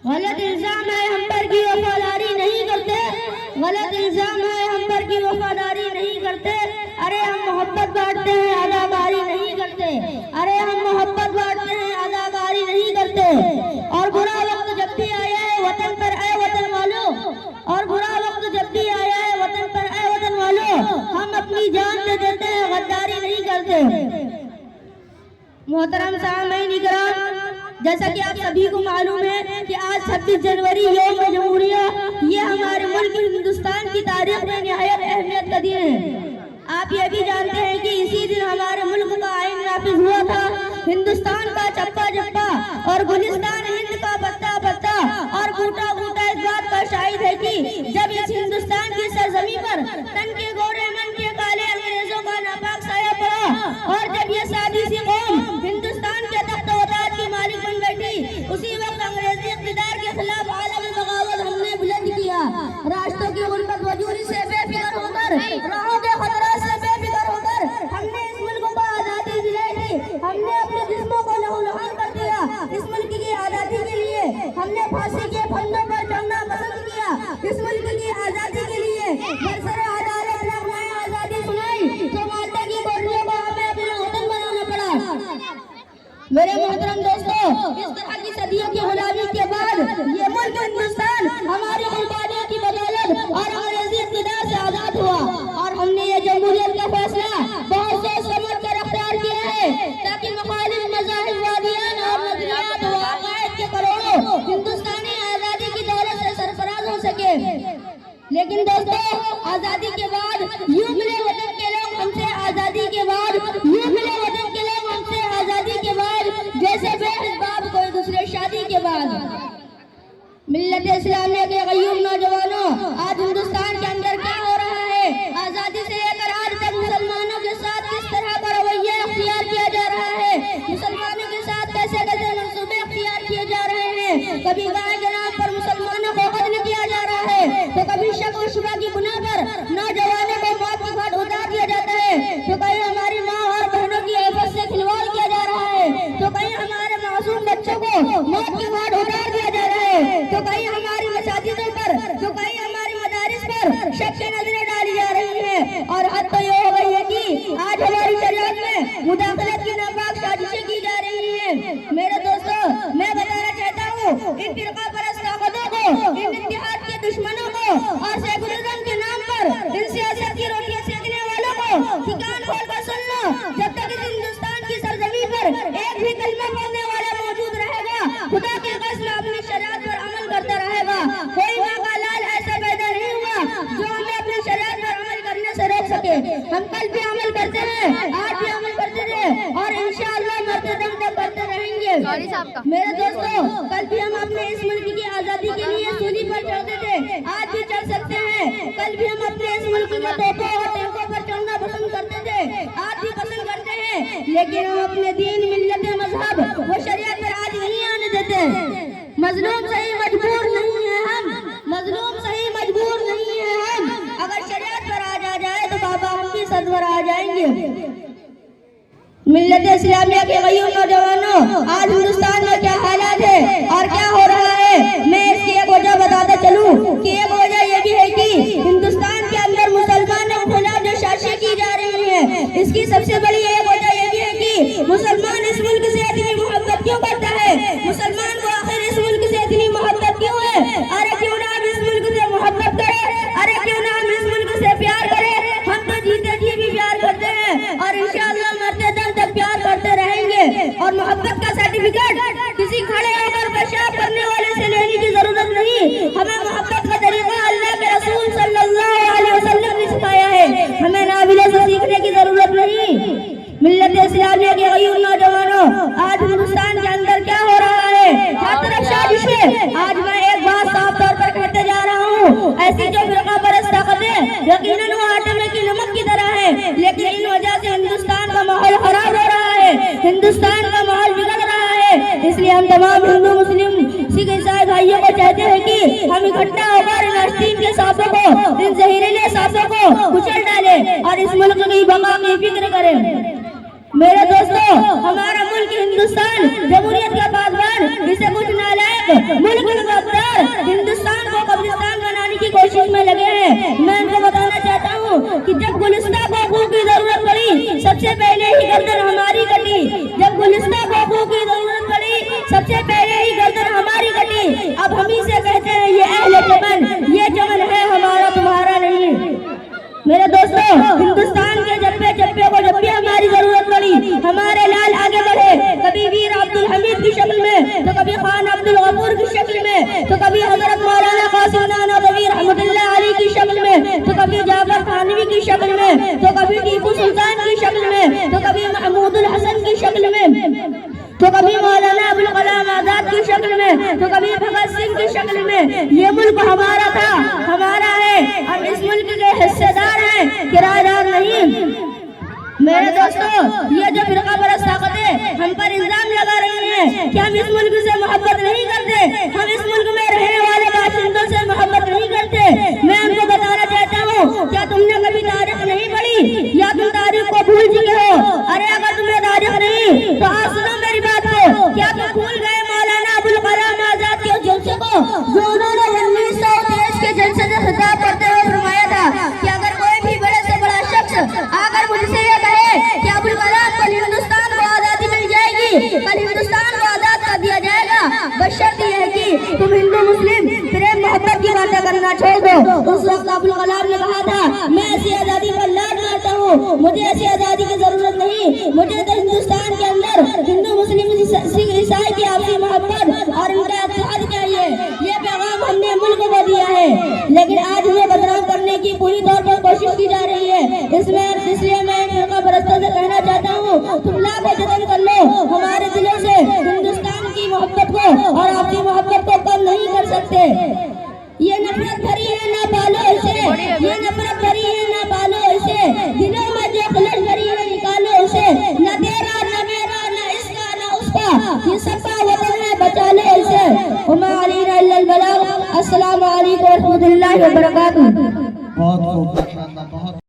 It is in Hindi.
गलत इल्जाम है हम पर की वफादारी नहीं करते, गलत इल्जाम है हम पर की वफादारी नहीं करते। अरे हम मोहब्बत बांटते हैं अदाकारी नहीं करते, अरे हम मोहब्बत बांटते हैं अदाकारी नहीं करते। और बुरा वक्त जब भी आया है वतन पर ऐ वतन वालों, और बुरा वक्त जब भी आया है वतन पर ऐ वतन वालों, हम अपनी जान दे देते हैं, गद्दारी नहीं करते। मोहतरम सामईन इकराम, जैसा कि आप सभी को मालूम है कि आज 26 जनवरी यौम जमहूरिया ये हमारे मुल्क हिंदुस्तान की तारीख में निहायत अहमियत का दिन है। आप ये भी जानते हैं कि इसी दिन हमारे मुल्क का आईन नाफिज हुआ था। हिंदुस्तान का चप्पा चप्पा और गुलिस्तान हिंद का पत्ता पत्ता और बूटा बूटा इस बात का शाहिद है कि जब इस हिंदुस्तान की सरजमी पर तन के गोरे मन के काले अंग्रेजों का नापाक साया पड़ा और जब ये सादी सी कौम हिंदुस्तान के तख्त वताद की मालिक बन बैठी, उसी वक्त अंग्रेजी इक़्तिदार के खिलाफ आलम बगावत हमने बुलंद किया। राष्ट्रों की गुर्बत वजूदी से बेफिक्र होकर, राहों के खतरा से बेफिक्र होकर हमने इस मुल्क को आजादी दिलाई थी। हमने अपने जिस्मों को लहूलुहान कर दिया इस मुल्क की आजादी के लिए। हमने फांसी के फंदों पर चढ़ना पसंद किया इस मुल्क की आजादी के लिए। बरसरे अदालत ने हमें आजादी सुनाई तो माता की गोलियों को हमें अपना वतन बनाना पड़ा। मेरे मोहतरम दोस्तों, इस तरह की सदियों की गुलामी के बाद ये मुल्क हिंदुस्तान हमारी कुर्बानियों की बदौलत और अंग्रेजी इक़्तिदार से आजाद हुआ। और हमने ये जमहूरियत का फैसला बहुत सोच समझ कर अख्तियार किया है ताकि मुखालिफ मज़ाहिब वादियान और नज़रियात व अक़ाइद के करोड़ों हिंदुस्तानी आज़ादी की दौलत से सरफराज हो सके। लेकिन दोस्तों, आज़ादी के बाद यूं मिले वतन के लोग हमसे, आज़ादी के बाद यूं मिले वतन के लोग हमसे, आज़ादी के बाद जैसे बेहद कोई दूसरे शादी के बाद। मिल्लत इस्लामिया के गयूम नौजवानों, आज हिंदुस्तान के अंदर क्या हो रहा है? आज़ादी से लेकर आज तक मुसलमानों के साथ किस तरह का रवैया अख्तियार किया जा रहा है, मुसलमानों के साथ कैसे कैसे मंसूबे अख्तियार किए जा रहे हैं। कभी गाय के नाम पर मुसलमानों को कत्ल किया जा रहा है, तो कभी शक व शुबा की बुना पर नौजवानों को मौत की घाट उतार दिया जाता है, तो कहीं हमारी माँ और बहनों की इज्जत से खिलवाड़ किया जा रहा है, तो कहीं हमारे मासूम बच्चों को मौत की घाट उतार दिया जा रहा है, तो कहीं हमारी मसाजिदों पर, तो कहीं हमारी मदारिस पर शक की नजरें डाली जा रही हैं। और हद तो ये हो गई है कि आज हमारी शरीयत में मुदाखलत की नापाक साजिशें की जा रही हैं। मेरे दोस्तों, मैं बताना चाहता हूँ इन फिरका परस्त ताकतों को, इन इत्तेहाद के दुश्मनों को और सेकुलरिज्म के नाम पर इन सियासत की रोटियां सेकने वालों को कि कान खोल कर सुन लो, जब तक इस हिंदुस्तान की सरजमी पर एक भी कलमा पढ़ने वाला मौजूद रहेगा, खुदा की कसम अपनी शरीयत पर अमल करता रहेगा। कोई माँ का लाल ऐसा पैदा नहीं हुआ जो हमें अपनी शरीयत पर अमल करने से रोक सके। हम कल भी अमल करते हैं, आज भी अमल करते रहे और इंशाअल्लाह मरते दम तक करते रहेंगे। मेरे दोस्तों, कल भी हम अपने इस मुल्क की आजादी के लिए सूली पर चढ़ते थे, आज भी चढ़ सकते हैं। कल भी हम अपने इस मुल्क में तोपों और टैंकों पर चढ़ना पसंद करते थे, आज भी पसंद करते हैं। लेकिन हम अपने दीन, मिल्लत, मजहब व शरीयत पर आज नहीं आने देते। मजलूम सही मजबूर नहीं है हम, मजलूम सही मजबूर नहीं है हम। अगर शरीयत पर आ जाए तो बाबा हम भी सदवर आ जाएंगे। मिल्लत इस्लामिया के गयूम नौजवानों, आज हिंदुस्तान में क्या हालात है और क्या हो रहा है, मैं इसकी एक वजह बताता चलूं कि एक वजह ये भी है कि हिंदुस्तान के अंदर मुसलमानों के खिलाफ जो साजिशें की जा रही हैं, इसकी सबसे बड़ी एक वजह ये भी है कि मुसलमान इस मुल्क से इतनी मोहब्बत क्यों करता है, मुसलमान को आखिर इस मुल्क से इतनी मोहब्बत क्यों है। अरे क्यों ना हम इस मुल्क से मोहब्बत करें, अरे क्यों ना हम इस मुल्क से प्यार करें। हम तो जीते जी भी प्यार करते हैं और इंशाअल्लाह मरते दम तक प्यार करते रहेंगे। और मोहब्बत का सर्टिफिकेट किसी खड़े होकर पेशाब करने वाले से लेने की जरूरत नहीं। हमें मोहब्बत का तरीका अल्लाह के रसूल सल्लल्लाहु अलैहि वसल्लम ने सिखाया है, हमें नाबिले से सीखने की जरूरत नहीं। मिल्लत इस्लामिया के गयूम नौजवानों, आज हिंदुस्तान के अंदर क्या हो रहा है, हर तरफ साजिशें। आज मैं एक बात साफ तौर पर कहते जा रहा हूँ, ऐसी जो फिरका परस्त ताकतें यकीनन वो आटे में की नमक की तरह है, लेकिन इन वजह से हिंदुस्तान का माहौल खराब हो रहा है, हिंदुस्तान का माहौल बिगड़ रहा है। इसलिए हम तमाम हिंदू, मुस्लिम, सिख, ईसाई भाइयों को चाहते हैं कि हम इकट्ठा होकर इन आस्तीन के सांपों को, इन जहरीले सांपों को कुचल डालें और इस मुल्क की बका की फिक्र करें। मेरे दोस्तों, हमारा मुल्क हिंदुस्तान जमहूरियत का बागबान, इसे कुछ नालायक मुल्क गद्दार हिंदुस्तान को कब्रिस्तान बनाने की कोशिश में लगे हैं। मैं इनको बताना चाहता हूँ कि जब गुलिस्ता को की जरूरत पड़ी, सबसे पहले ही गर्दन हमारी कटी। जब गुलिस्ता को की जरूरत पड़ी, सबसे पहले ही गर्दन हमारी कटी। अब हम ही से कहते हैं ये अहले चमन, ये चमन है हमारा, तुम्हारा नहीं। मेरे दोस्तों, हिंदुस्तान के जब्बे जब्बे को जब भी हमारी जरूरत पड़ी, हमारे लाल आगे बढ़े, कभी वीर अब्दुल हमीद की शक्ल में, तो कभी खान अब्दुल गफूर की शक्ल में, तो कभी हजरत मौलाना कासिम नानवी रहमतुल्लाह अलैह की शक्ल में, तो कभी जाफर थानवी की शक्ल में, तो कभी टीपू सुल्तान की शक्ल में, तो कभी महमूदुल हसन की शक्ल में, तो कभी मौलाना अबुल कलाम आजाद की शक्ल में, तो कभी भगत सिंह की शक्ल में। ये मुल्क हमारा था, हमारा है। हम इस मुल्क के हिस्सेदार हैं, किराएदार नहीं। मेरे दोस्तों, ये जो फिरका परस्त ताकतें हम पर इल्जाम लगा रही हैं कि हम इस मुल्क से मोहब्बत नहीं करते, हम इस मुल्क में रहने वाले बाशिंदों से मोहब्बत नहीं करते, मैं उनको बताना चाहता हूँ, क्या तुमने कभी तारीख नहीं पढ़ी या तुम तारीख को भूल चुके हो? अरे अगर तुम्हें तारीख नहीं तो आज सुनो मेरी बात को। क्या तुम भूल गए मौलाना अबुल कलाम आजाद के जलसे को, जो उन्होंने 1923 के जलसे से खिताब करते हुए फरमाया था कि अगर कोई भी बड़े से बड़ा शख्स आकर मुझसे ये कहे कि अबुल कलाम कल हिंदुस्तान को आजादी मिल जाएगी, कल हिंदुस्तान को आजाद कर दिया जाएगा, बशर्त यह है कि तुम हिंदू मुस्लिम प्रेम मोहब्बत की बातें करना छोड़ दो। उस वक्त अबुल कलाम ने कहा था, मैं ऐसी आजादी पर लाड मारता हूँ, मुझे ऐसी आजादी की जरूरत नहीं, मुझे तो हिंदुस्तान के अंदर हिंदू मुस्लिम सिख ईसाई की आपसी मोहब्बत और उनका इत्तेहाद चाहिए। ये पैगाम हमने मुल्क को दिया है, लेकिन आज हमें बदनाम करने की पूरी तौर पर कोशिश की जा रही है। इसलिए मैं फिरका परस्तों से कहना चाहता हूँ, तुम लाखों जतन कर लो, हमारे दिलों से हिंदुस्तान की मोहब्बत को और आपसी मोहब्बत को कम नहीं कर सकते। ये नफरत भरी है, ना पालो इसे, ये नफरत भरी है, ना पालो इसे, दिलों में जो खलश भरी है निकालो उसे, न तेरा न मेरा न इसका न उसका, ये सबका वतन है, बचा लो इसे। उम्मा अलीना इल्लल बलाग। अस्सलामु अलैकुम व रहमतुल्लाहि व बरकातुहू। बहुत खूब, माशाअल्लाह, बहुत